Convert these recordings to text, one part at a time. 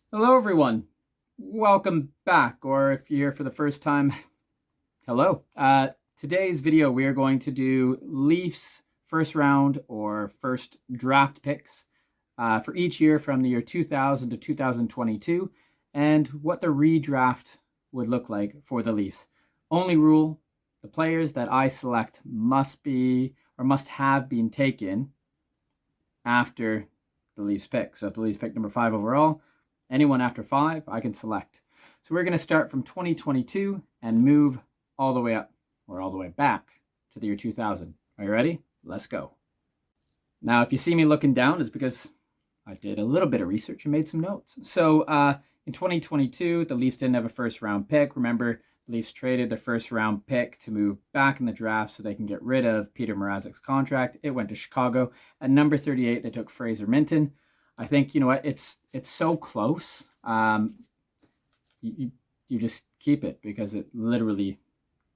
Hello, everyone. Welcome back, or if you're here for the first time, hello. Today's video, we are going to do Leafs first round or first draft picks for each year from the year 2000 to 2022 and what the redraft would look like for the Leafs. Only rule, the players that I select must be or must have been taken after the Leafs pick. So if the Leafs pick number 5 overall, anyone after 5, I can select. So we're going to start from 2022 and move all the way up or all the way back to the year 2000. Are you ready? Let's go. Now, if you see me looking down, it's because I did a little bit of research and made some notes. So in 2022, the Leafs didn't have a first round pick. Remember, the Leafs traded their first round pick to move back in the draft so they can get rid of Peter Mrazek's contract. It went to Chicago. At number 38, they took Fraser Minton. I think, you know what, it's so close. You just keep it because it literally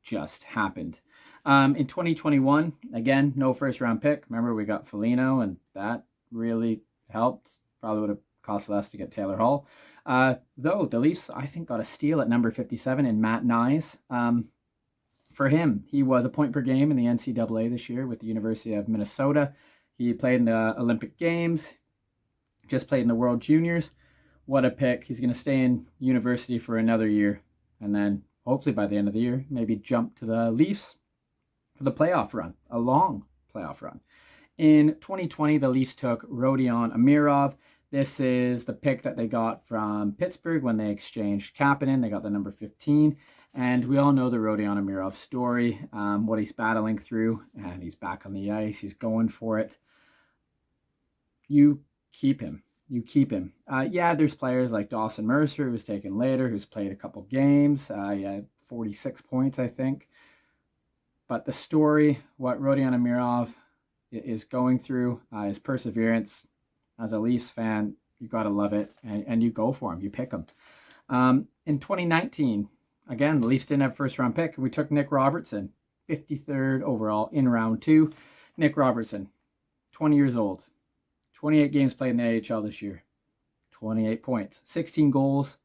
just happened. In 2021, again, no first round pick. Remember, we got Foligno, and that really helped. Probably would have cost less to get Taylor Hall. Though the Leafs, I think, got a steal at number 57 in Matt Nyes. For him, he was a point per game in the NCAA this year with the University of Minnesota. He played in the Olympic Games, just played in the World Juniors. What a pick. He's going to stay in university for another year, and then hopefully by the end of the year, maybe jump to the Leafs for the playoff run, a long playoff run. In 2020, the Leafs took Rodion Amirov. This is the pick that they got from Pittsburgh when they exchanged Kapanen. They got the number 15. And we all know the Rodion Amirov story, what he's battling through. And he's back on the ice. He's going for it. You keep him. Yeah, there's players like Dawson Mercer, who was taken later, who's played a couple games. He had 46 points, I think. But the story, what Rodion Amirov is going through, his perseverance, as a Leafs fan, you got to love it. And you go for him. You pick him. In 2019, again, the Leafs didn't have first round pick. We took Nick Robertson, 53rd overall in round 2. Nick Robertson, 20 years old. 28 games played in the AHL this year. 28 points. 16 goals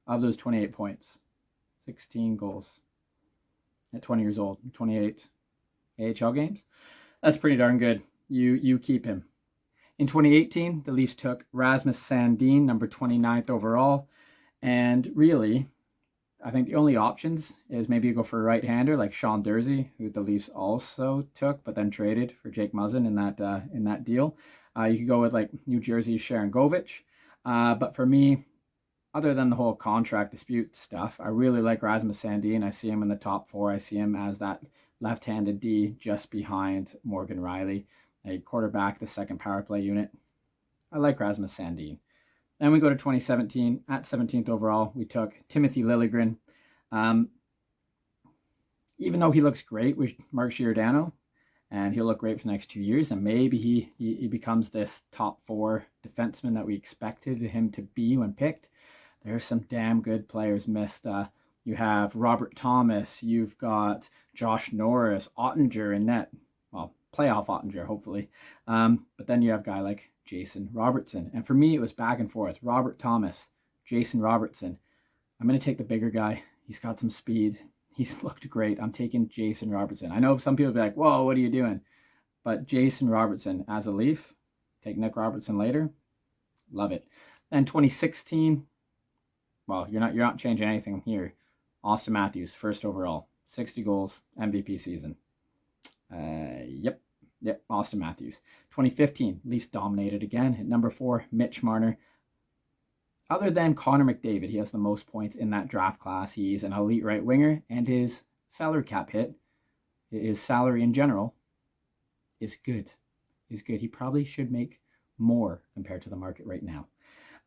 of those 28 points. 16 goals at 20 years old. 28 AHL games. That's pretty darn good. You keep him. In 2018, the Leafs took Rasmus Sandin, number 29th overall. And really, I think the only options is maybe you go for a right-hander like Sean Durzi, who the Leafs also took, but then traded for Jake Muzzin in that deal. You could go with like New Jersey's Sharon Govich. But for me, other than the whole contract dispute stuff, I really like Rasmus Sandin. I see him in the top 4. I see him as that left-handed D just behind Morgan Rielly, a quarterback, the second power play unit. I like Rasmus Sandin. Then we go to 2017. At 17th overall, we took Timothy Liljegren. Even though he looks great with Mark Giordano, and he'll look great for the next 2 years, and maybe he becomes this top 4 defenseman that we expected him to be when picked. There's some damn good players missed. You have Robert Thomas, you've got Josh Norris, Ottinger in net. Well, playoff Ottinger, hopefully. But then you have a guy like Jason Robertson. And for me, it was back and forth. Robert Thomas, Jason Robertson. I'm going to take the bigger guy. He's got some speed. He's looked great. I'm taking Jason Robertson. I know some people will be like, whoa, what are you doing? But Jason Robertson as a Leaf, take Nick Robertson later. Love it. Then 2016, well, you're not changing anything here. Austin Matthews, first overall, 60 goals, MVP season. Yep, Austin Matthews. 2015, Leafs dominated again at number 4, Mitch Marner. Other than Connor McDavid, he has the most points in that draft class. He's an elite right winger, and his salary cap hit, his salary in general, is good. He probably should make more compared to the market right now.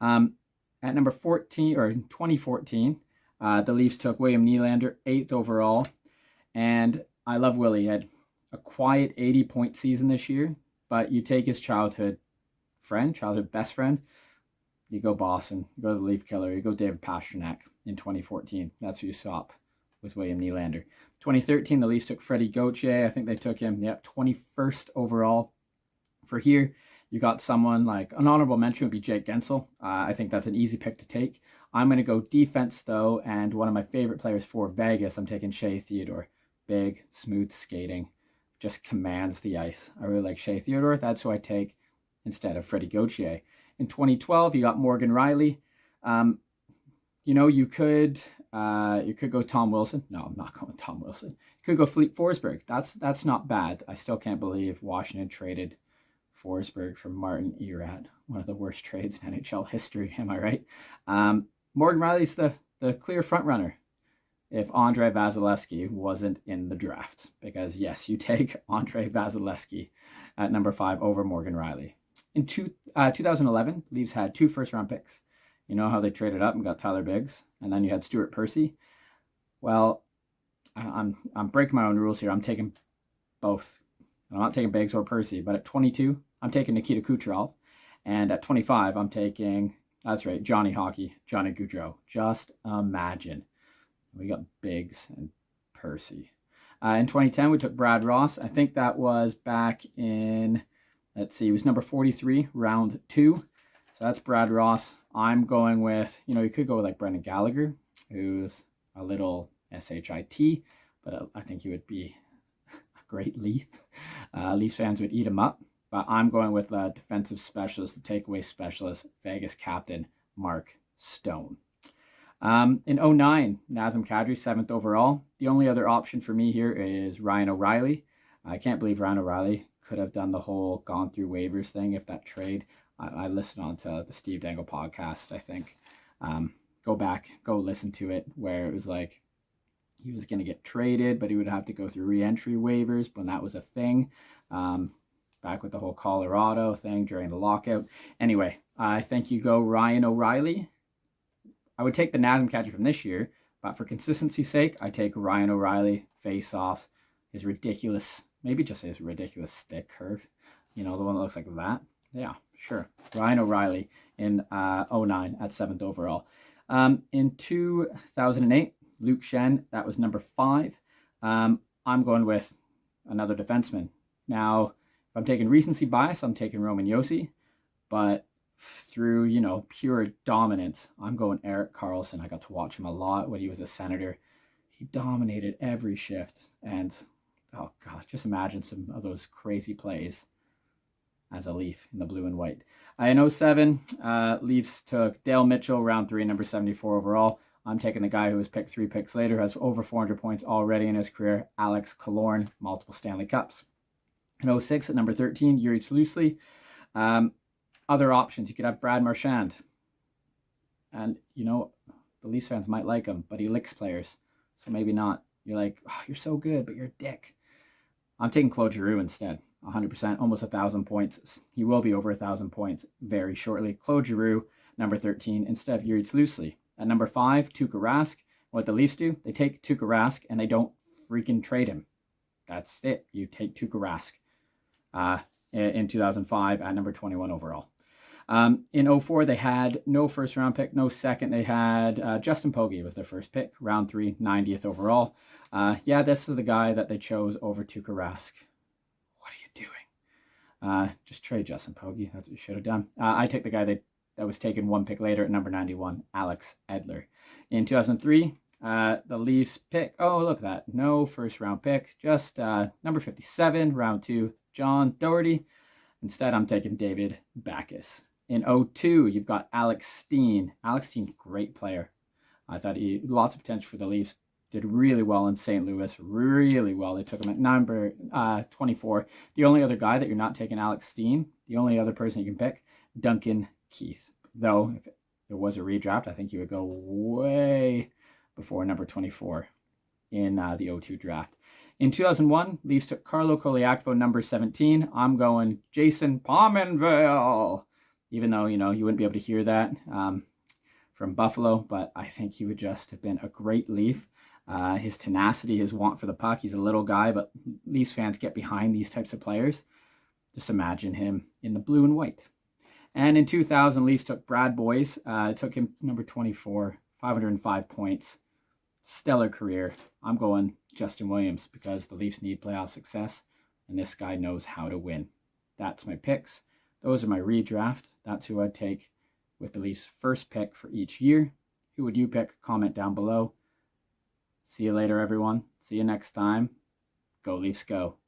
At number 14, or 2014, the Leafs took William Nylander, 8th overall. And I love Willie. He had a quiet 80-point season this year, but you take his childhood best friend, you go Boston, you go to the Leaf Killer, you go David Pastrnak in 2014. That's who you swap with William Nylander. 2013, the Leafs took Freddie Gauthier. I think they took him, 21st overall. For here, You got someone like an honorable mention would be Jake Gensel. I think that's an easy pick to take. I'm going to go defense though, and one of my favorite players for Vegas, I'm taking Shea Theodore. Big, smooth skating, just commands the ice. I really like Shea Theodore. That's who I take instead of Freddie Gauthier. In 2012, you got Morgan Riley. You could go Tom Wilson. No, I'm not going Tom Wilson. You could go Fleet Forsberg. That's not bad. I still can't believe Washington traded Forsberg for Martin Erat. One of the worst trades in NHL history. Am I right? Morgan Riley's the clear front runner if Andrei Vasilevsky wasn't in the draft. Because yes, you take Andrei Vasilevsky at number 5 over Morgan Riley. In 2011, Leafs had 2 first-round picks. You know how they traded up and got Tyler Biggs, and then you had Stuart Percy. Well, I'm breaking my own rules here. I'm taking both. I'm not taking Biggs or Percy, but at 22, I'm taking Nikita Kucherov, and at 25, I'm taking, that's right, Johnny Hockey, Johnny Gaudreau. Just imagine. We got Biggs and Percy. In 2010, we took Brad Ross. I think that was back in, let's see, it was number 43, round 2. So that's Brad Ross. I'm going with, you could go with like Brendan Gallagher, who's a little SHIT, but I think he would be a great Leaf. Leafs fans would eat him up. But I'm going with the defensive specialist, the takeaway specialist, Vegas captain, Mark Stone. In 2009, Nazem Kadri, 7th overall. The only other option for me here is Ryan O'Reilly. I can't believe Ryan O'Reilly could have done the whole gone through waivers thing if that trade. I listened on to the Steve Dangle podcast, I think. Go back, go listen to it, where it was like he was going to get traded, but he would have to go through re-entry waivers when that was a thing. Back with the whole Colorado thing during the lockout. Anyway, I think you go Ryan O'Reilly. I would take the Nazem Kadri from this year, but for consistency's sake, I take Ryan O'Reilly, face-offs, his ridiculous, maybe just his ridiculous stick curve. The one that looks like that. Yeah, sure. Ryan O'Reilly in 2009 at 7th overall. In 2008, Luke Shen, that was number 5. I'm going with another defenseman. Now, if I'm taking recency bias, I'm taking Roman Josi, but through, pure dominance, I'm going Erik Karlsson. I got to watch him a lot when he was a Senator. He dominated every shift, and oh God, just imagine some of those crazy plays as a Leaf in the blue and white. In 2007, Leafs took Dale Mitchell, round 3, number 74 overall. I'm taking the guy who was picked 3 picks later, has over 400 points already in his career, Alex Killorn, multiple Stanley Cups. In 2006, at number 13, Yuri Tlusly. Other options, you could have Brad Marchand. And, the Leafs fans might like him, but he licks players, so maybe not. You're like, oh, you're so good, but you're a dick. I'm taking Claude Giroux instead. 100%, almost 1,000 points. He will be over 1,000 points very shortly. Claude Giroux, number 13, instead of Yuri Tlusly. At number 5, Tuukka Rask. What the Leafs do, they take Tuukka Rask and they don't freaking trade him. That's it. You take Tuukka Rask in 2005 at number 21 overall. In 2004, they had no first round pick, no second. They had Justin Pogge was their first pick, round 3, 90th overall. This is the guy that they chose over Tuukka Rask. What are you doing? Just trade Justin Pogge. That's what you should have done. I take the guy that was taken 1 pick later at number 91, Alex Edler. In 2003, the Leafs pick, oh, look at that. No first round pick, just number 57, round 2, John Doherty. Instead, I'm taking David Backes. In 2002, you've got Alex Steen. Alex Steen, great player. I thought he lots of potential for the Leafs. Did really well in St. Louis, really well. They took him at number 24. The only other guy that you're not taking Alex Steen, the only other person you can pick, Duncan Keith. Though, if it was a redraft, I think he would go way before number 24 in the 2002 draft. In 2001, Leafs took Carlo Koliakovo, number 17. I'm going Jason Pominville, even though, you wouldn't be able to hear that from Buffalo, but I think he would just have been a great Leaf. His tenacity, his want for the puck. He's a little guy, but Leafs fans get behind these types of players. Just imagine him in the blue and white. And in 2000, Leafs took Brad Boyes. Took him number 24, 505 points. Stellar career. I'm going Justin Williams because the Leafs need playoff success, and this guy knows how to win. That's my picks those are my redraft. That's who I'd take with the Leafs' first pick for each year. Who would you pick? Comment down below. See you later, everyone. See you next time. Go Leafs, go.